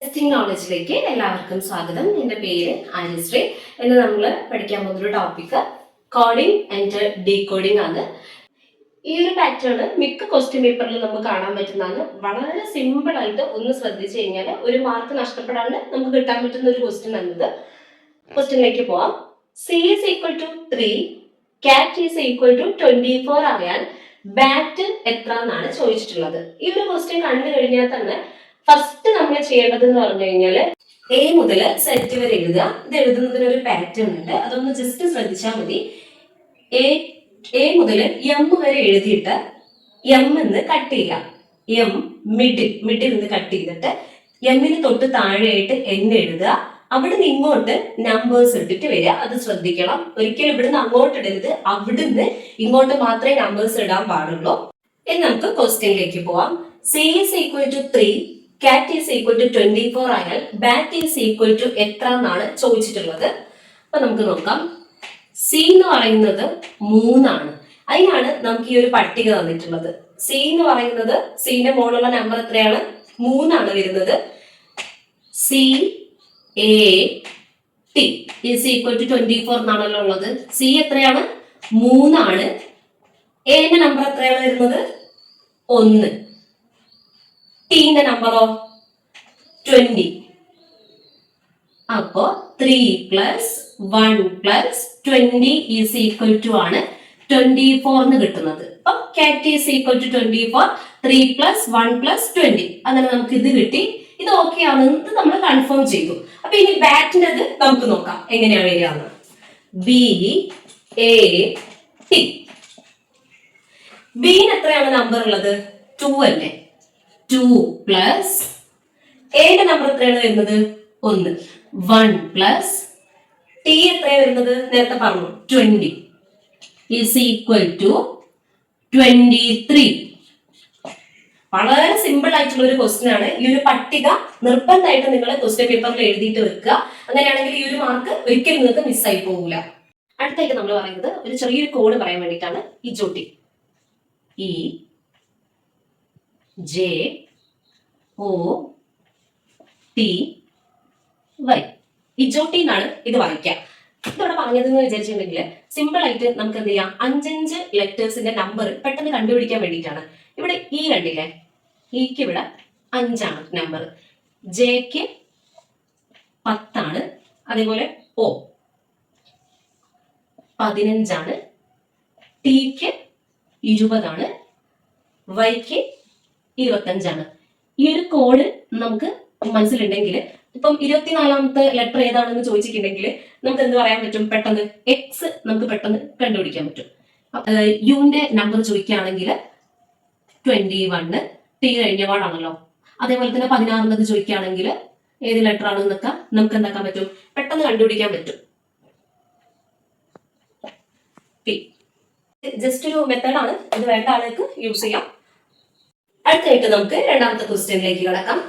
Testing നോളജിലേക്ക് എല്ലാവർക്കും സ്വാഗതം. എൻ്റെ പേര് ആര്യശ്രീ. ഇന്ന് നമ്മൾ പഠിക്കാൻ പോകുന്ന ടോപ്പിക് കോഡിംഗ് ആൻഡ് ഡീകോഡിംഗ് ആണ്. ഈ ഒരു പാറ്റേൺ മിക്ക ക്വസ്റ്റ്യൻ പേപ്പറിൽ നമുക്ക് കാണാൻ പറ്റുന്നതാണ്. വളരെ സിമ്പിൾ ആയിട്ട് ഒന്ന് ശ്രദ്ധിച്ചു കഴിഞ്ഞാൽ ഒരു മാർക്ക് നഷ്ടപ്പെടാണ്ട് നമുക്ക് കിട്ടാൻ പറ്റുന്ന ഒരു ക്വസ്റ്റ്യൻ എന്നത്. ക്വസ്റ്റ്യനിലേക്ക് പോവാം. C is equal to 3, cat is equal to 24 ആയാൽ ബാറ്റ് എത്ര എന്നാണ് ചോദിച്ചിട്ടുള്ളത്. ഈ ഒരു ക്വസ്റ്റ്യൻ കണ്ടു കഴിഞ്ഞാൽ തന്നെ ഫസ്റ്റ് നമ്മൾ ചെയ്യേണ്ടത് എന്ന് പറഞ്ഞു കഴിഞ്ഞാൽ എ മുതൽ സെറ്റ് വരെ എഴുതുക. ഇത് എഴുതുന്നതിന് ഒരു പാറ്റേൺ ഉണ്ട്, അതൊന്ന് ജസ്റ്റ് ശ്രദ്ധിച്ചാൽ മതി. എ മുതൽ എം വരെ എഴുതിയിട്ട് എം എന്ന് കട്ട് ചെയ്യുക. എം മിഡിൽ നിന്ന് കട്ട് ചെയ്തിട്ട് എമ്മിന് തൊട്ട് താഴെയായിട്ട് എൻ എഴുതുക. അവിടുന്ന് ഇങ്ങോട്ട് നമ്പേഴ്സ് ഇട്ടിട്ട് വരിക. അത് ശ്രദ്ധിക്കണം. ഒരിക്കലും ഇവിടുന്ന് അങ്ങോട്ട് ഇടരുത്, അവിടുന്ന് ഇങ്ങോട്ട് മാത്രമേ നമ്പേഴ്സ് ഇടാൻ പാടുള്ളൂ. ഇനി നമുക്ക് ക്വസ്റ്റ്യനിലേക്ക് പോവാം. C is equal to 3, cat is equal to 24 ആയാൽ bat is equal to എത്ര എന്നാണ് ചോദിച്ചിട്ടുള്ളത്. അപ്പൊ നമുക്ക് നോക്കാം. C എന്ന് പറയുന്നത് 3 ആണ്. അതിനാണ് നമുക്ക് ഈ ഒരു പട്ടിക തന്നിട്ടുള്ളത്. C എന്ന് പറയുന്നത് സിന്റെ മുകളിലുള്ള നമ്പർ എത്രയാണ്? 3 ആണ് വരുന്നത്. CAT is equal to 24 എന്നാണല്ലോ ഉള്ളത്. C എത്രയാണ്? 3 ആണ്. എന്റെ നമ്പർ എത്രയാണ് വരുന്നത്? 1. ന്റെ നമ്പറോ 20. അപ്പോ 3 + 1 + 20 ഈസ് ഈക്വൽ ടു ആണ് 24 എന്ന് കിട്ടുന്നത്. അപ്പൊ cat ഈസ് ഈക്വൽ ടു 24, 3 + 1 + 20. അങ്ങനെ നമുക്ക് ഇത് കിട്ടി. ഇത് ഓക്കെ ആണെന്ന് നമ്മൾ കൺഫേം ചെയ്തു. അപ്പൊ ഇനി ബാറ്റിൻ്റെത് നമുക്ക് നോക്കാം എങ്ങനെയാണ് വരികയെന്ന്. BAT. ബിന് എത്രയാണ് നമ്പർ ഉള്ളത്? 2 അല്ലേ? 2 + എന്റെ നമ്പർ എത്രയാണ് വരുന്നത്? 1. 1 + T എത്രയാണ് വരുന്നത്? നേരത്തെ പറഞ്ഞു 20 ഈസ് ഈക്വൽ ടു 23. വളരെ സിമ്പിൾ ആയിട്ടുള്ള ഒരു ക്വസ്റ്റ്യൻ ആണ്. ഈ ഒരു പട്ടിക നിർബന്ധമായിട്ട് നിങ്ങൾ ക്വസ്റ്റ്യൻ പേപ്പറിൽ എഴുതിയിട്ട് വെക്കുക. അങ്ങനെയാണെങ്കിൽ ഈ ഒരു മാർക്ക് ഒരിക്കലും നിങ്ങൾക്ക് മിസ്സായി പോകില്ല. അടുത്തായിട്ട് നമ്മൾ പറയുന്നത് ഒരു ചെറിയൊരു കോഡ് പറയാൻ വേണ്ടിയിട്ടാണ്. ഇജോട്ടി EJOTY. ഇജോട്ടി എന്നാണ് ഇത് വായിക്കുക. ഇതോടെ പറഞ്ഞതെന്ന് വിചാരിച്ചിട്ടുണ്ടെങ്കിൽ സിമ്പിൾ ആയിട്ട് നമുക്ക് എന്ത് ചെയ്യാം, 5 ലെറ്റേഴ്സിന്റെ നമ്പർ പെട്ടെന്ന് കണ്ടുപിടിക്കാൻ വേണ്ടിയിട്ടാണ്. ഇവിടെ ഈ കണ്ടില്ലേ, ഇക്ക് ഇവിടെ 5 ആണ് നമ്പർ, ജെക്ക് 10 ആണ്, അതേപോലെ O 15 ആണ്, ടിക്ക് 20 ആണ്, വൈക്ക് 25 ആണ്. ഈ ഒരു കോഡ് നമുക്ക് മനസ്സിലുണ്ടെങ്കിൽ ഇപ്പം 24ാമത്തെ ലെറ്റർ ഏതാണെന്ന് ചോദിച്ചിട്ടുണ്ടെങ്കിൽ നമുക്ക് എന്ത് പറയാൻ പറ്റും? പെട്ടെന്ന് എക്സ് നമുക്ക് പെട്ടെന്ന് കണ്ടുപിടിക്കാൻ പറ്റും. യുവിന്റെ നമ്പർ ചോദിക്കുകയാണെങ്കിൽ 21, ടി കഴിഞ്ഞ പാടാണല്ലോ. അതേപോലെ തന്നെ 16 ചോദിക്കുകയാണെങ്കിൽ ഏത് ലെറ്റർ ആണെന്നൊക്കെ നമുക്ക് എന്താക്കാൻ പറ്റും? പെട്ടെന്ന് കണ്ടുപിടിക്കാൻ പറ്റും. ജസ്റ്റ് ഒരു മെത്തേഡാണ്, ഇത് വേണ്ട ആൾക്ക് യൂസ് ചെയ്യാം. അടുത്തായിട്ട് നമുക്ക് രണ്ടാമത്തെ ക്വസ്റ്റ്യനിലേക്ക് കിടക്കാം.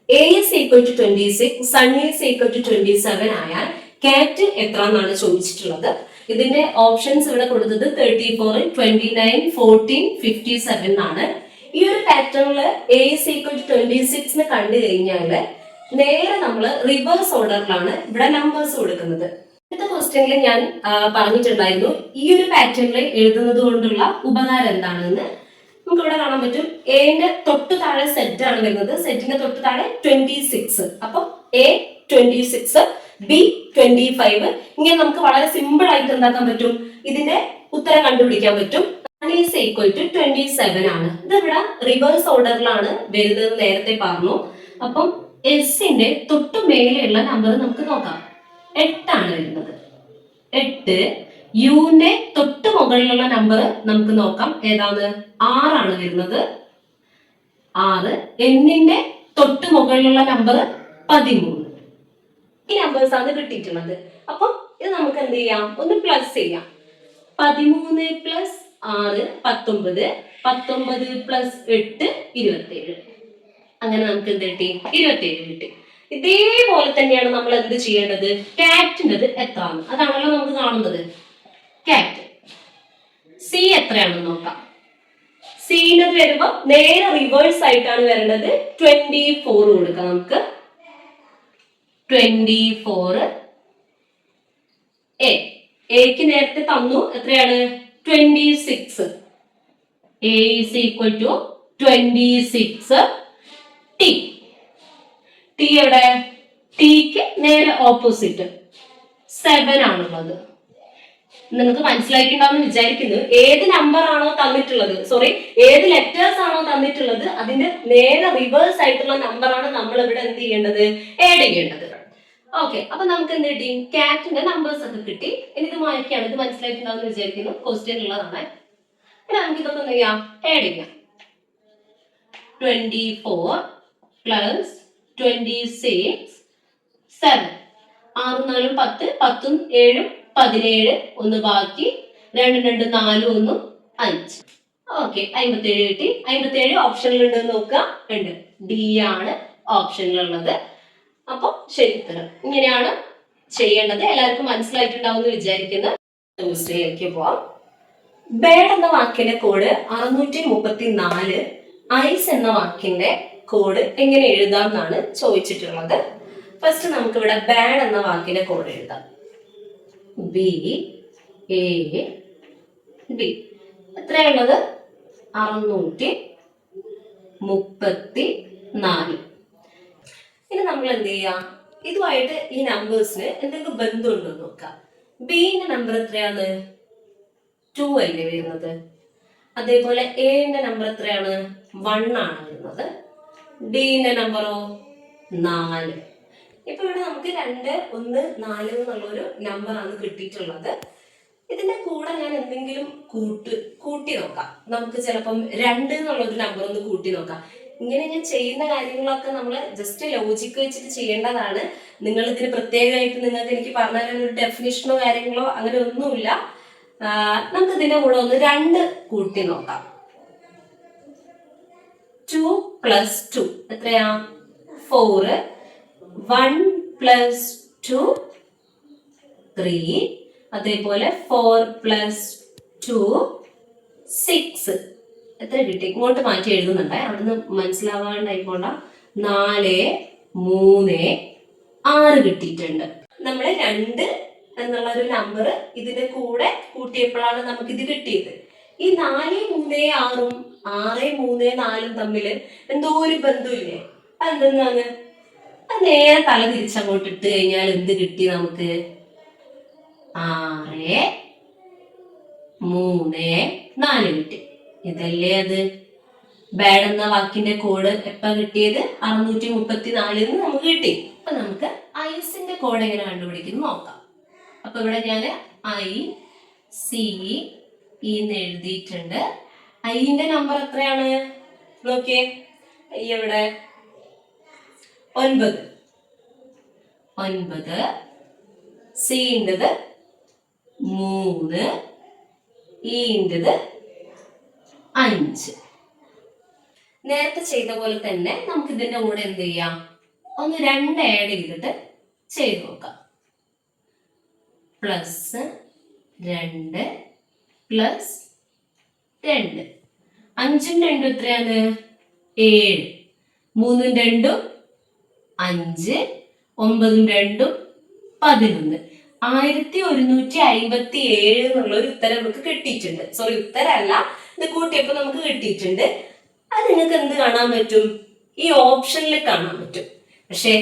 A is equal to 26, Sun is equal to 27 ആയാൽ കാറ്റ് എത്ര എന്നാണ് ചോദിച്ചിട്ടുള്ളത്. ഇതിന്റെ ഓപ്ഷൻസ് ഇവിടെ കൊടുത്തത് 34, 29, 14, 57 ആണ്. ഈ ഒരു പാറ്റേണില് A is equal to 26 എന്ന് കണ്ടു കഴിഞ്ഞാൽ നേരെ നമ്മൾ റിവേഴ്സ് ഓർഡറിലാണ് ഇവിടെ നമ്പേഴ്സ് കൊടുക്കുന്നത്. ഇന്നത്തെ ക്വസ്റ്റ്യനിൽ ഞാൻ പറഞ്ഞിട്ടുണ്ടായിരുന്നു ഈ ഒരു പാറ്റേണിൽ എഴുതുന്നത് കൊണ്ടുള്ള ഉപകാരം എന്താണെന്ന്. നമുക്ക് ഇവിടെ കാണാൻ പറ്റും. എന്റെ തൊട്ട് താഴെ സെറ്റ് ആണ് വരുന്നത്, സെറ്റിന്റെ തൊട്ട് താഴെ 26. അപ്പൊ A 26, B 25. ഇങ്ങനെ നമുക്ക് വളരെ സിമ്പിൾ ആയിട്ട് എന്താക്കാൻ പറ്റും? ഇതിന്റെ ഉത്തരം കണ്ടുപിടിക്കാൻ പറ്റും. ഈസ് ഈക്വൽ ടു 27 ആണ്. ഇത് ഇവിടെ റിവേഴ്സ് ഓർഡറിലാണ് വരുന്നത്, നേരത്തെ പറഞ്ഞു. അപ്പം എസിന്റെ തൊട്ട് മേലെയുള്ള നമ്പർ നമുക്ക് നോക്കാം. 8 ആണ് വരുന്നത്. 8. യുവിന്റെ തൊട്ട് മുകളിലുള്ള നമ്പർ നമുക്ക് നോക്കാം, ഏതാണ്? 6 ആണ് വരുന്നത്. 6. എന്നിന്റെ തൊട്ട് മുകളിലുള്ള നമ്പർ 13. ഈ നമ്പേഴ്സ് ആണ് കിട്ടിയിട്ടുള്ളത്. അപ്പം ഇത് നമുക്ക് എന്ത് ചെയ്യാം? ഒന്ന് പ്ലസ് ചെയ്യാം. 13 + 6 19, 19 + 8 27. അങ്ങനെ നമുക്ക് എന്ത് കിട്ടി? 27 കിട്ടി. ഇതേപോലെ തന്നെയാണ് നമ്മൾ എന്ത് ചെയ്യേണ്ടത്? കാറ്റിൻ്റെത് എത്രയാണ്? അതാണല്ലോ നമുക്ക് കാണുന്നത്. കാറ്റ് സി എത്രയാണെന്ന് നോക്കാം. സീനത് വരുമ്പോ നേരെ റിവേഴ്സ് ആയിട്ടാണ് വരേണ്ടത്. 24 കൊടുക്കാം നമുക്ക്. 24 എക്ക് നേരത്തെ തന്നു എത്രയാണ് 26. A is equal to 26 T. T എവിടെ? Tക്ക് നേരെ ഓപ്പോസിറ്റ് 7 ആണുള്ളത്. നിങ്ങൾക്ക് മനസ്സിലായിട്ടുണ്ടാവും വിചാരിക്കുന്നു. ഏത് നമ്പർ ആണോ തന്നിട്ടുള്ളത്, സോറി ഏത് ലെറ്റേഴ്സ് ആണോ തന്നിട്ടുള്ളത് അതിന്റെ നേരെ റിവേഴ്സ് ആയിട്ടുള്ള നമ്പർ ആണ് നമ്മൾ ഇവിടെ എന്ത് ചെയ്യേണ്ടത്, ആഡ് ചെയ്യേണ്ടത്. ഓക്കെ, അപ്പൊ നമുക്ക് എന്ത് കിട്ടി? കാറ്റിന്റെ നമ്പേഴ്സ് ഒക്കെ കിട്ടി. ഇനി ഇത് മായ്ക്കാണ്. ഇത് മനസ്സിലായിട്ടുണ്ടാവും വിചാരിക്കുന്നു. ക്വസ്റ്റ്യൻ ഉള്ളതാണ്. ഇനി നമുക്ക് ഇതൊക്കെ എന്ത് ചെയ്യാം, ആഡ് ചെയ്യാം. 24 പ്ലസ് 26 7. 6 4 10, 10 7 17, ഒന്ന് ബാക്കി 2 2 4 1 5. ഓക്കെ, 57 കിട്ടി. 57 ഓപ്ഷനിലുണ്ട് നോക്കുക. ഉണ്ട്, ഡി ആണ് ഓപ്ഷനിലുള്ളത്. അപ്പൊ ശരി ഉത്തരം. ഇങ്ങനെയാണ് ചെയ്യേണ്ടത്. എല്ലാവർക്കും മനസ്സിലായിട്ടുണ്ടാവും എന്ന് വിചാരിക്കുന്നു. ക്വസ്റ്റ്യനിലേക്ക് പോവാം. ബേഡ് എന്ന വാക്കിന്റെ കോഡ് 634. ഐസ് എന്ന വാക്കിന്റെ കോഡ് എങ്ങനെ എഴുതാം എന്നാണ് ചോദിച്ചിട്ടുള്ളത്. ഫസ്റ്റ് നമുക്ക് ഇവിടെ ബാഡ് എന്ന വാക്കിന്റെ കോഡ് എഴുതാം. B A D. എത്രയുള്ളത്? 634. ഇനി നമ്മൾ എന്ത് ചെയ്യാം, ഇതുമായിട്ട് ഈ നമ്പേഴ്സിന് എന്തെങ്കിലും ബന്ധമുണ്ടോ നോക്കാം. ബിന്റെ നമ്പർ എത്രയാണ്? 2 അല്ലേ വരുന്നത്. അതേപോലെ എന്റെ നമ്പർ എത്രയാണ്? 1 ആണ് വരുന്നത്. ഡിന്റെ നമ്പറോ 4. ഇപ്പൊ ഇവിടെ നമുക്ക് 2 1 4 എന്നുള്ളൊരു നമ്പർ ആണ് കിട്ടിയിട്ടുള്ളത്. ഇതിന്റെ കൂടെ ഞാൻ എന്തെങ്കിലും കൂട്ടി നോക്കാം. നമുക്ക് ചിലപ്പം 2 എന്നുള്ളൊരു നമ്പർ ഒന്ന് കൂട്ടി നോക്കാം. ഇങ്ങനെ ഞാൻ ചെയ്യുന്ന കാര്യങ്ങളൊക്കെ നമ്മൾ ജസ്റ്റ് ലോജിക്ക് വെച്ചിട്ട് ചെയ്യേണ്ടതാണ്. നിങ്ങൾ ഇതിന് പ്രത്യേകമായിട്ട് നിങ്ങൾക്ക് എനിക്ക് പറഞ്ഞാൽ ഒരു ഡെഫിനിഷനോ കാര്യങ്ങളോ അങ്ങനെ ഒന്നുമില്ല. നമുക്ക് ഇതിന്റെ കൂടെ ഒന്ന് 2 കൂട്ടി നോക്കാം. 2 + 2 എത്രയാ? 4. 1 + 2 3. അതേപോലെ 4 + 2 6. എത്ര കിട്ടി? ഇങ്ങോട്ട് മാറ്റി എഴുതുന്നുണ്ടേ, അവിടുന്ന് മനസ്സിലാവാണ്ടായിപ്പോണ്ട. 4 3 6 കിട്ടിയിട്ടുണ്ട്. നമ്മൾ 2 എന്നുള്ള ഒരു നമ്പർ ഇതിന്റെ കൂടെ കൂട്ടിയപ്പോഴാണ് നമുക്ക് ഇത് കിട്ടിയത്. ഈ 4 3 6 6 3 4 തമ്മിൽ എന്തോ ഒരു ബന്ധമില്ലേ? അതെന്താണ്? അത് നേരെ തല തിരിച്ചങ്ങോട്ട് ഇട്ട് കഴിഞ്ഞാൽ എന്ത് കിട്ടി നമുക്ക്? 6 3 4 കിട്ടി. ഇതല്ലേ അത്? ബാഡ് എന്ന വാക്കിന്റെ കോഡ് എപ്പ കിട്ടിയത്? 634 നമുക്ക് കിട്ടി. അപ്പൊ നമുക്ക് ഐസിന്റെ കോഡ് എങ്ങനെ കണ്ടുപിടിക്കുന്നു നോക്കാം. അപ്പൊ ഇവിടെ ഞാൻ ICE എന്ന് എഴുതിയിട്ടുണ്ട്. ഐന്റെ നമ്പർ എത്രയാണ് നോക്കിയേ. ഇവിടെ 9. സിൻ്റെത് 3, ഈൻ്റെത് 5. നേരത്തെ ചെയ്ത പോലെ തന്നെ നമുക്ക് ഇതിന്റെ കൂടെ എന്ത് ചെയ്യാം, ഒന്ന് 2 ആഡ് ചെയ്തിട്ട് ചെയ്ത് നോക്കാം. +2 +2 5ഉം 2ഉം എത്രയാണ്? 7. 3ഉം 2ഉം 5. 9ഉം 2ഉം 11. 1157 എന്നുള്ള ഒരു ഉത്തരം നമുക്ക് കിട്ടിയിട്ടുണ്ട്. സോറി, ഉത്തരമല്ല, ഇത് കൂട്ടിയപ്പോ നമുക്ക് കിട്ടിയിട്ടുണ്ട്. അത് നിങ്ങൾക്ക് എന്ത് കാണാൻ പറ്റും? ഈ ഓപ്ഷനിൽ കാണാൻ പറ്റും. പക്ഷെ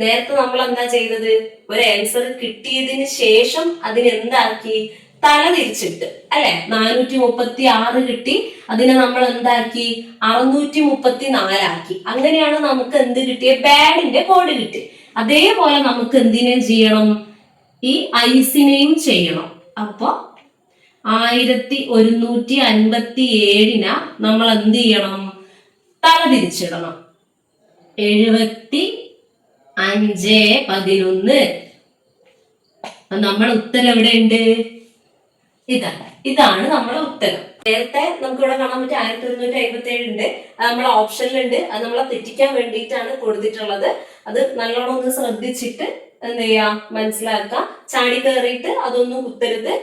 നേരത്തെ നമ്മൾ എന്താ ചെയ്തത്? ഒരു ആൻസർ കിട്ടിയതിന് ശേഷം അതിനെന്താക്കി? തല തിരിച്ചിട്ട് അല്ലെ? 436 കിട്ടി, അതിനെ നമ്മൾ എന്താക്കി? 634 ആക്കി. അങ്ങനെയാണ് നമുക്ക് എന്ത് കിട്ടിയ? ബാഡിന്റെ കോഡ് കിട്ടി. അതേപോലെ നമുക്ക് എന്തിനേം ചെയ്യണം? ഈ ഐസിനെയും ചെയ്യണം. അപ്പൊ 1157 നമ്മൾ എന്ത് ചെയ്യണം? തല തിരിച്ചിടണം. 7511. നമ്മുടെ ഉത്തരം എവിടെ ഉണ്ട്? ഇതാണ് നമ്മുടെ ഉത്തരം. നേരത്തെ നമുക്ക് ഇവിടെ കാണാൻ പറ്റും 1157 ഉണ്ട്. അത് നമ്മളെ ഓപ്ഷനിലുണ്ട്. അത് നമ്മളെ തെറ്റിക്കാൻ വേണ്ടിയിട്ടാണ് കൊടുത്തിട്ടുള്ളത്. അത് നല്ലോണം ഒന്ന് ശ്രദ്ധിച്ചിട്ട് എന്ത് ചെയ്യാം, മനസ്സിലാക്കാം. ചാടി കയറിയിട്ട് അതൊന്നും കുത്തരുത്.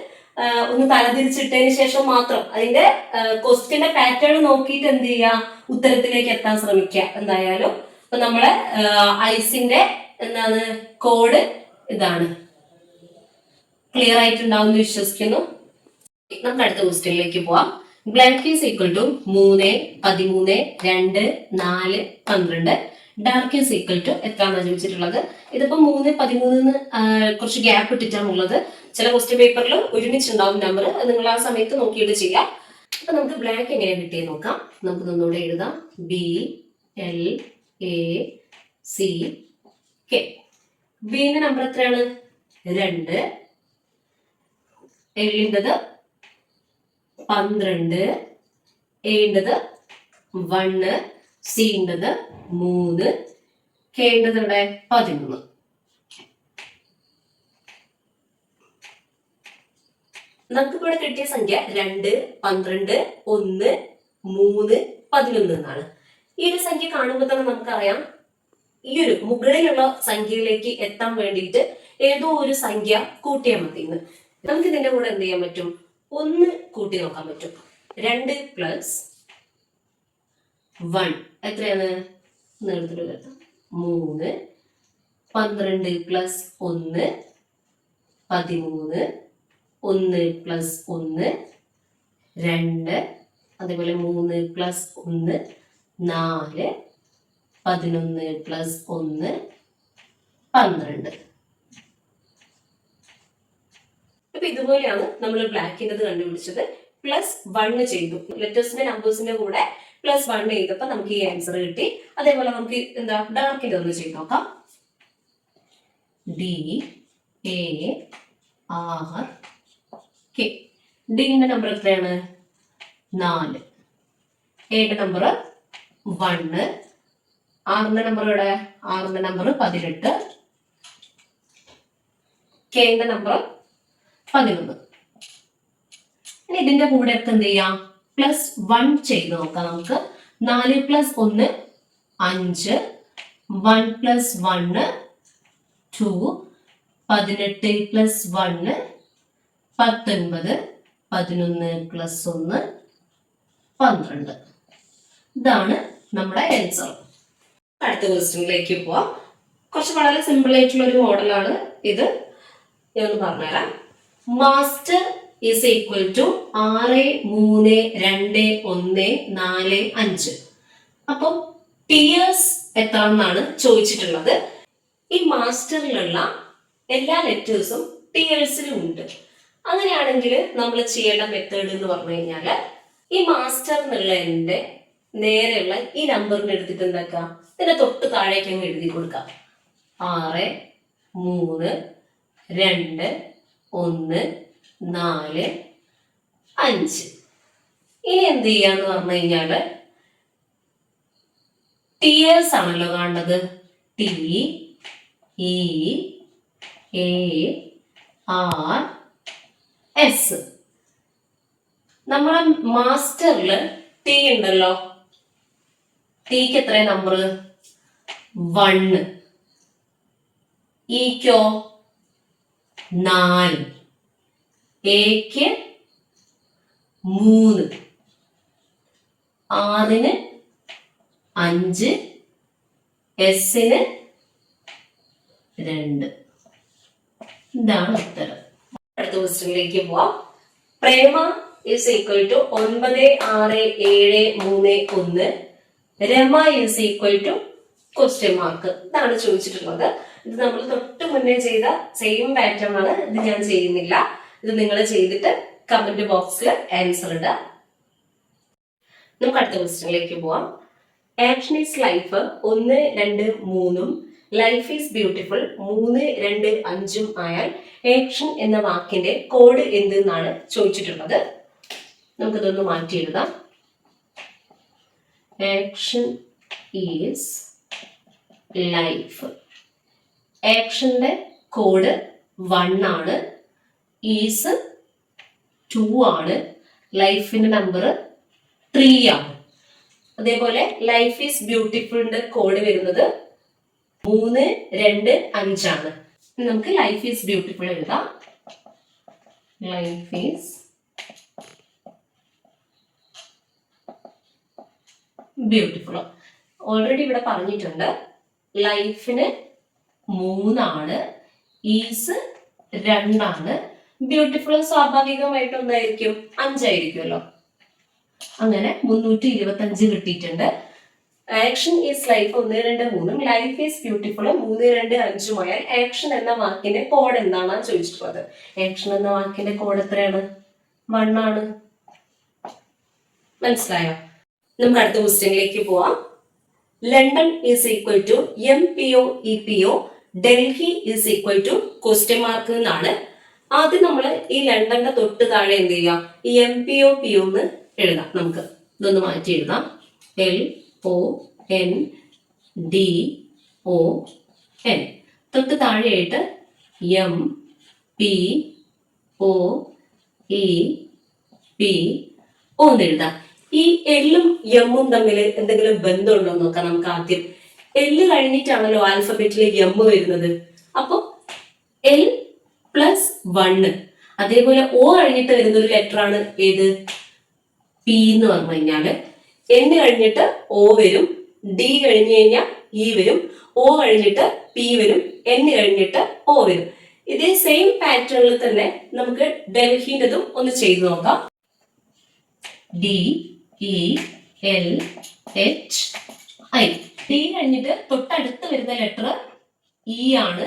ഒന്ന് തലതിരിച്ചിട്ടതിന് ശേഷം മാത്രം അതിന്റെ ക്വസ്റ്റ്യന്റെ പാറ്റേൺ നോക്കിയിട്ട് എന്ത് ചെയ്യാം, ഉത്തരത്തിലേക്ക് എത്താൻ ശ്രമിക്കുക എന്തായാലും. അപ്പൊ നമ്മളെ ഐസിന്റെ എന്താണ് കോഡ് ഇതാണ്. ക്ലിയർ ആയിട്ടുണ്ടാവും എന്ന് വിശ്വസിക്കുന്നു. നമുക്ക് അടുത്ത ക്വസ്റ്റ്യനിലേക്ക് പോവാം. Black is equal to 3, 13, 2, 4, 12. Dark is equal to എത്രയാണെന്ന് ചോദിച്ചിട്ടുള്ളത്. ഇതിപ്പോ 3, 13 കുറച്ച് ഗ്യാപ്പ് ഇട്ടിട്ടാണ് ഉള്ളത്. ചില ക്വസ്റ്റ്യൻ പേപ്പറിൽ ഒരുമിച്ചുണ്ടാവും നമ്പർ. നിങ്ങൾ ആ സമയത്ത് നോക്കിയിട്ട് ചെയ്യാം. അപ്പൊ നമുക്ക് ബ്ലാക്ക് എങ്ങനെ കിട്ടിയെന്ന് നോക്കാം. നമുക്ക് ഒന്നുകൂടെ എഴുതാം. BLACK. ബിന്റെ നമ്പർ എത്രയാണ്? 2. എഴുതിയത് 12, എഴുതത് 1, സിൻ്റെത് 3, കേണ്ടത് ഇവിടെ 11. നമുക്ക് ഇവിടെ കിട്ടിയ സംഖ്യ 2, 12, 1, 3, 11 എന്നാണ്. ഈ ഒരു സംഖ്യ കാണുമ്പോൾ തന്നെ നമുക്കറിയാം ഈ ഒരു മുകളിലുള്ള സംഖ്യയിലേക്ക് എത്താൻ വേണ്ടിയിട്ട് ഏതോ ഒരു സംഖ്യ കൂട്ടിയാൽ മതി. നമുക്ക് ഇതിന്റെ കൂടെ എന്ത് ചെയ്യാൻ പറ്റും? 1 കൂട്ടി നോക്കാൻ പറ്റും. 2 + 1 എത്രയാണ്? 3. 12 + 1 13. 1 + 1 2. അതേപോലെ 3 + 1 4. 11 + 1 12. അപ്പൊ ഇതുപോലെയാണ് നമ്മൾ ബ്ലാക്കിൻ്റെത് കണ്ടുപിടിച്ചത്. +1 ചെയ്തു. ലെറ്റേഴ്സിന്റെ നമ്പേഴ്സിന്റെ കൂടെ +1 ചെയ്തപ്പോ നമുക്ക് ഈ ആൻസർ കിട്ടി. അതേപോലെ നമുക്ക് എന്താ ഡാർക്കിന്റെ ഒന്ന് ചെയ്ത് നോക്കാം. DARK. ഡിന്റെ നമ്പർ എത്രയാണ്? 4. എയുടെ നമ്പർ 1. ആറിന്റെ നമ്പർ ഇവിടെ? ആറിന്റെ നമ്പർ 18. കെന്റെ നമ്പർ 11. ഇനി ഇതിന്റെ കൂടെ ഒക്കെ എന്ത് ചെയ്യാം? +1 ചെയ്ത് നോക്കാം. നമുക്ക് 4 + 1 5. 1 + 1 2. 18 + 1 19. 11 + 1 12. ഇതാണ് നമ്മുടെ ആൻസർ. അടുത്ത ക്വസ്റ്റ്യനിലേക്ക് പോവാം. കുറച്ച് വളരെ സിമ്പിൾ ആയിട്ടുള്ള ഒരു മോഡലാണ് ഇത്. ഞാൻ ഒന്ന് പറഞ്ഞുതരാം. Master is equal to 6, 3, 2, 1, 4, 5. അപ്പം ടിയേഴ്സ് എത്രയെന്നാണ് ചോദിച്ചിട്ടുള്ളത്. ഈ മാസ്റ്ററിലുള്ള എല്ലാ ലെറ്റേഴ്സും ടിയേഴ്സിലും ഉണ്ട്. അങ്ങനെയാണെങ്കിൽ നമ്മൾ ചെയ്യേണ്ട മെത്തേഡ് എന്ന് പറഞ്ഞു കഴിഞ്ഞാൽ ഈ മാസ്റ്റർ എന്നുള്ളതിന്റെ നേരെയുള്ള ഈ നമ്പറിന് എടുത്തിട്ട് എന്താക്കാം? ഇതിന്റെ തൊട്ട് താഴേക്ക് അങ്ങ് എഴുതി കൊടുക്കാം. 6, 3, 2, 1, 4, 5. ഇനി എന്ത് ചെയ്യാന്ന് പറഞ്ഞു കഴിഞ്ഞാല് ടിയേഴ്സ് ആണല്ലോ കാണുന്നത്. TEARS. നമ്മളെ മാസ്റ്ററില് ടി ഉണ്ടല്ലോ. ടിക്ക് എത്ര നമ്പർ? 1. ഇക്കോ 4. എക്ക് 3. ആറിന് 5. എസിന് 2. ഇതാണ് ഉത്തരം. അടുത്ത ക്വസ്റ്റ്യനിലേക്ക് പോവാം. Prema is equal to 9, 6, 7, 3, 1. Rama is equal to question mark. ഇതാണ് ചോദിച്ചിട്ടുള്ളത്. ഇത് നമ്മൾ തൊട്ട് മുന്നേ ചെയ്ത സെയിം പാറ്റേൺ ആണ്. ഇത് ഞാൻ ചെയ്യുന്നില്ല. ഇത് നിങ്ങൾ ചെയ്തിട്ട് കമന്റ് ബോക്സിൽ ആൻസർ ഇടുക. നമുക്ക് അടുത്ത ക്വസ്റ്റ്യനിലേക്ക് പോവാം. Action is life 1, 2, 3 life is beautiful 3, 2, 5 ആയാൽ ആക്ഷൻ എന്ന വാക്കിന്റെ കോഡ് എന്തെന്നാണ് ചോദിച്ചിട്ടുള്ളത്. നമുക്കിതൊന്ന് മാറ്റി എഴുതാം. Action is life. ആക്ഷന്റെ കോഡ് 1 ആണ്. ഈസ് 2 ആണ്. ലൈഫിന്റെ നമ്പർ 3 ആണ്. അതേപോലെ ലൈഫ് ഈസ് ബ്യൂട്ടിഫുളിന്റെ കോഡ് വരുന്നത് 3, 2, 5 ആണ്. നമുക്ക് ലൈഫ് ഈസ് ബ്യൂട്ടിഫുൾ എഴുതാം. Life is beautiful. ഓൾറെഡി ഇവിടെ പറഞ്ഞിട്ടുണ്ട്. ലൈഫിന് 3 ഈസ് 2, ബ്യൂട്ടിഫുൾ സ്വാഭാവികമായിട്ട് ഒന്നായിരിക്കും 5 അങ്ങനെ 325 കിട്ടിയിട്ടുണ്ട്. Action is life 1, 2, 3 life is beautiful 3, 2, 5 action എന്ന വാക്കിന്റെ കോഡ് എന്താണ് ചോദിച്ചിട്ടുള്ളത്. ആക്ഷൻ എന്ന വാക്കിന്റെ കോഡ് എത്രയാണ്? 1 ആണ്. മനസ്സിലായോ? നമുക്ക് അടുത്ത ക്വസ്റ്റ്യനിലേക്ക് പോവാം. London is equal to MPO EPO, Delhi is equal to question mark എന്നാണ്. ആദ്യം നമ്മൾ ഈ ലണ്ടന്റെ തൊട്ട് താഴെ എന്ത് ചെയ്യാം? ഈ MPO PO എന്ന് എഴുതാം. നമുക്ക് ഇതൊന്ന് മാറ്റി എഴുതാം. LONDON. തൊട്ട് താഴെയായിട്ട് MPOEPO എന്ന് എഴുതാം. ഈ എല്ലും എമ്മും തമ്മിൽ എന്തെങ്കിലും ബന്ധമുണ്ടോ എന്ന് നോക്കാം. നമുക്ക് ആദ്യം എല്ല് കഴിഞ്ഞിട്ടാണല്ലോ ആൽഫബറ്റിൽ എം വരുന്നത്. അപ്പൊ L+1. അതേപോലെ O കഴിഞ്ഞിട്ട് വരുന്ന ഒരു ലെറ്റർ ആണ് ഏത്? P എന്ന് പറഞ്ഞു കഴിഞ്ഞാല് N കഴിഞ്ഞിട്ട് O വരും, D കഴിഞ്ഞു കഴിഞ്ഞാൽ E വരും, O കഴിഞ്ഞിട്ട് P വരും, N കഴിഞ്ഞിട്ട് O വരും. ഇതേ സെയിം പാറ്റേണിൽ തന്നെ നമുക്ക് ഡൽഹിൻ്റെതും ഒന്ന് ചെയ്തു നോക്കാം. DELHI. ഡി കഴിഞ്ഞിട്ട് തൊട്ടടുത്ത് വരുന്ന ലെറ്റർ E ആണ്.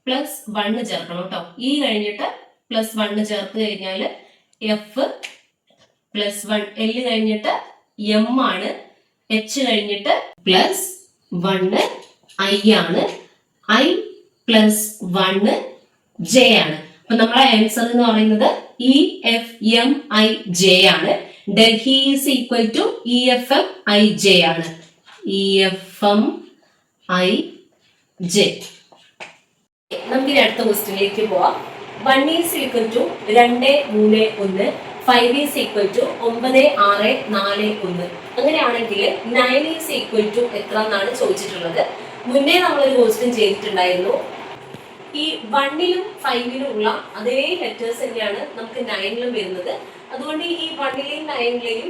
+1 ചേർക്കണം കേട്ടോ. E കഴിഞ്ഞിട്ട് +1 ചേർത്ത് കഴിഞ്ഞാൽ F+1. L കഴിഞ്ഞിട്ട് M ആണ്. H കഴിഞ്ഞിട്ട് +1 I ആണ്. I+1 J ആണ്. അപ്പൊ നമ്മളെ ആൻസർ എന്ന് പറയുന്നത് EFMIJ ആണ്. Delhi is equal to EFMIJ ആണ്. EFMIJ. നമുക്ക് ഇനി അടുത്ത ക്വസ്റ്റ്യനിലേക്ക് പോവാം. 1 is equal to 2, 3, 1. 5 is equal to 9, 6, 4, 1. അങ്ങനെയാണെങ്കിൽ 9 ഈസ് ഈക്വൽ ടു എത്ര എന്നാണ് ചോദിച്ചിട്ടുള്ളത്. മുന്നേ നമ്മളൊരു ക്വസ്റ്റ്യൻ ചെയ്തിട്ടുണ്ടായിരുന്നു. ഈ 1ലും 5ലും ഉള്ള അതേ ലെറ്റേഴ്സ് തന്നെയാണ് നമുക്ക് 9ലും വരുന്നത്. അതുകൊണ്ട് ഈ 1ലെയും 9ലെയും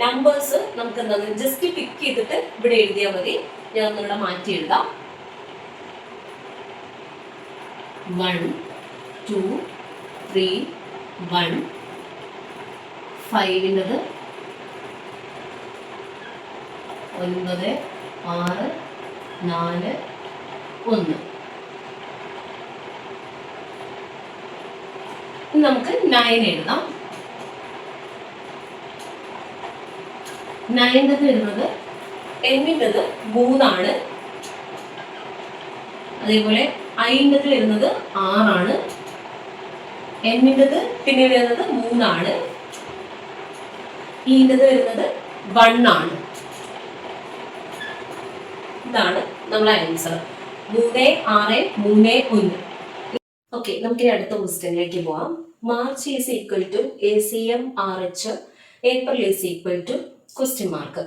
നമ്പേഴ്സ് നമുക്ക് എന്താണ് ജസ്റ്റ് പിക്ക് ചെയ്തിട്ട് ഇവിടെ എഴുതിയാൽ മതി. ഞാൻ ഒന്നിവിടെ മാറ്റി എഴുതാം. 1, 2, 3, 1. 5ൻ്റെത് 9, 6, 4, 1. നമുക്ക് 9 എഴുതാം. 9ൻ്റെത് വരുന്നത് N-ൻ്റെത് 3 ആണ്. അതേപോലെ I-ൻ്റെത് വരുന്നത് 6 ആണ്. N-ൻ്റെത് പിന്നെ വരുന്നത് 3 ആണ്. E-ൻ്റെത് വരുന്നത് 1 ആണ്. ഇതാണ് നമ്മളെ ആൻസർ. 3, 6, 3, 1. ഓക്കെ, നമുക്ക് അടുത്ത ക്വസ്റ്റ്യനിലേക്ക് പോവാം. March is equal to ACM/RH, April is equal to question mark.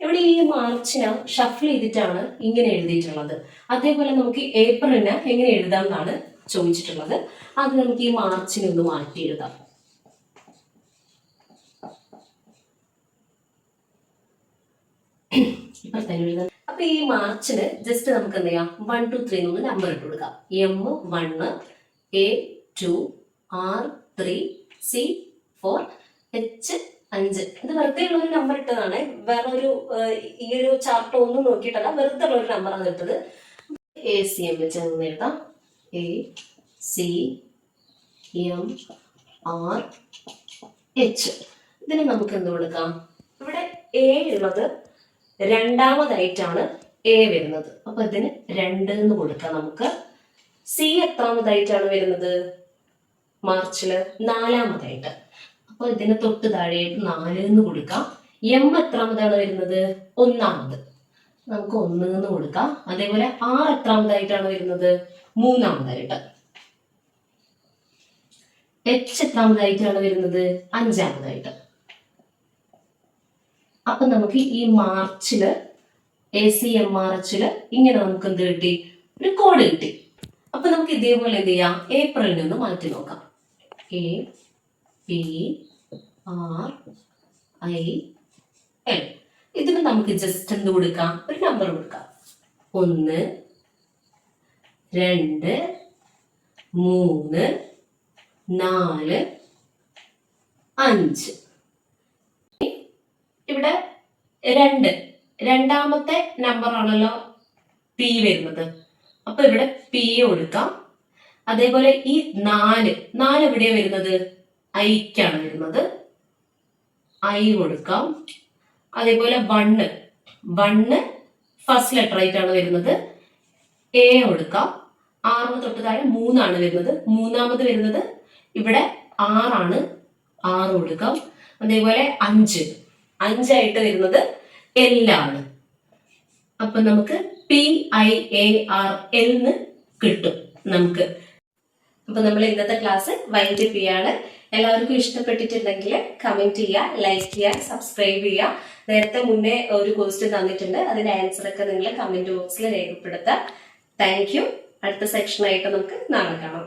ഇവിടെ ഈ മാർച്ചിനെ ഷഫിൾ ചെയ്തിട്ടാണ് ഇങ്ങനെ എഴുതിയിട്ടുള്ളത്. അതേപോലെ നമുക്ക് ഏപ്രിലിനെ എങ്ങനെ എഴുതാം എന്നാണ് ചോദിച്ചിട്ടുള്ളത്. അത് നമുക്ക് ഈ മാർച്ചിനെ ഒന്ന് മാറ്റി എഴുതാം. ഇപ്പൊ തന്നെ എഴുതാം. അപ്പൊ ഈ മാർച്ചിന് ജസ്റ്റ് നമുക്ക് എന്ത് ചെയ്യാം? 1, 2, 3 എന്നൊന്ന് നമ്പർ ഇട്ട് കൊടുക്കാം. M1, A2, R3, C4, H5. ഇത് വെറുതെ ഉള്ള ഒരു നമ്പർ ഇട്ടതാണ്. വേറൊരു ഈ ഒരു ചാർട്ട് ഒന്നും നോക്കിയിട്ടല്ല, വെറുതെ ഉള്ള ഒരു നമ്പറാണ് ഇട്ടത്. ACM വെച്ച് നിന്ന് എഴുതാം. ACMRH. ഇതിന് നമുക്ക് എന്ത് കൊടുക്കാം? ഇവിടെ A ഉള്ളത് രണ്ടാമതായിട്ടാണ് A വരുന്നത്. അപ്പൊ ഇതിന് 2 എന്ന് കൊടുക്കാം നമുക്ക്. C എത്രാമതായിട്ടാണ് വരുന്നത്? മാർച്ചില് 4ാമതായിട്ട്. അപ്പൊ ഇതിന് തൊട്ട് താഴെയായിട്ട് 4 എന്ന് കൊടുക്കാം. M എത്രാമതാണ് വരുന്നത്? 1ാമത്. നമുക്ക് 1 എന്ന് കൊടുക്കാം. അതേപോലെ R എത്രാമതായിട്ടാണ് വരുന്നത്? 3ാമതായിട്ട്. H എത്രാമതായിട്ടാണ് വരുന്നത്? 5ാമതായിട്ട്. അപ്പൊ നമുക്ക് ഈ മാർച്ചില് ACMRHല് ഇങ്ങനെ നമുക്ക് എന്ത് കിട്ടി? ഒരു കോഡ് കിട്ടി. അപ്പൊ നമുക്ക് ഇതേപോലെ എന്ത് ചെയ്യാം? ഏപ്രിലിനെ ഒന്ന് മാറ്റി നോക്കാം. APRIL. ഇതിന് നമുക്ക് ജസ്റ്റ് എന്ത് കൊടുക്കാം? ഒരു നമ്പർ കൊടുക്കാം. 1, 2 3 4 5. ഇവിടെ 2 രണ്ടാമത്തെ നമ്പർ ആണല്ലോ പി വരുന്നത്. അപ്പൊ ഇവിടെ പി കൊടുക്കാം. അതേപോലെ ഈ 4 എവിടെയാ വരുന്നത്? ഐക്കാണ് വരുന്നത്. ഐ കൊടുക്കാം. അതേപോലെ 1 ഫസ്റ്റ് ലെറ്റർ ആയിട്ടാണ് വരുന്നത്. എ കൊടുക്കാം. 6 തൊട്ട് താഴെ 3 ആണ് വരുന്നത്. മൂന്നാമത് വരുന്നത് ഇവിടെ 6 ആണ്. 6 കൊടുക്കാം. അതേപോലെ 5 ആയിട്ട് വരുന്നത് എൽ ആണ്. അപ്പൊ നമുക്ക് PIARL എന്ന് കിട്ടും നമുക്ക്. അപ്പൊ നമ്മൾ ഇന്നത്തെ ക്ലാസ് വൈൻഡ് അപ്പ് ചെയ്യാണ്. എല്ലാവർക്കും ഇഷ്ടപ്പെട്ടിട്ടുണ്ടെങ്കിൽ കമന്റ് ചെയ്യുക, ലൈക്ക് ചെയ്യുക, സബ്സ്ക്രൈബ് ചെയ്യുക. നേരത്തെ മുന്നേ ഒരു ക്വസ്റ്റ്യൻ തന്നിട്ടുണ്ട്, അതിന്റെ ആൻസർ ഒക്കെ നിങ്ങൾ കമന്റ് ബോക്സിൽ രേഖപ്പെടുത്തുക. Thank you. അടുത്ത സെക്ഷനായിട്ട് നമുക്ക് നാളെ കാണാം.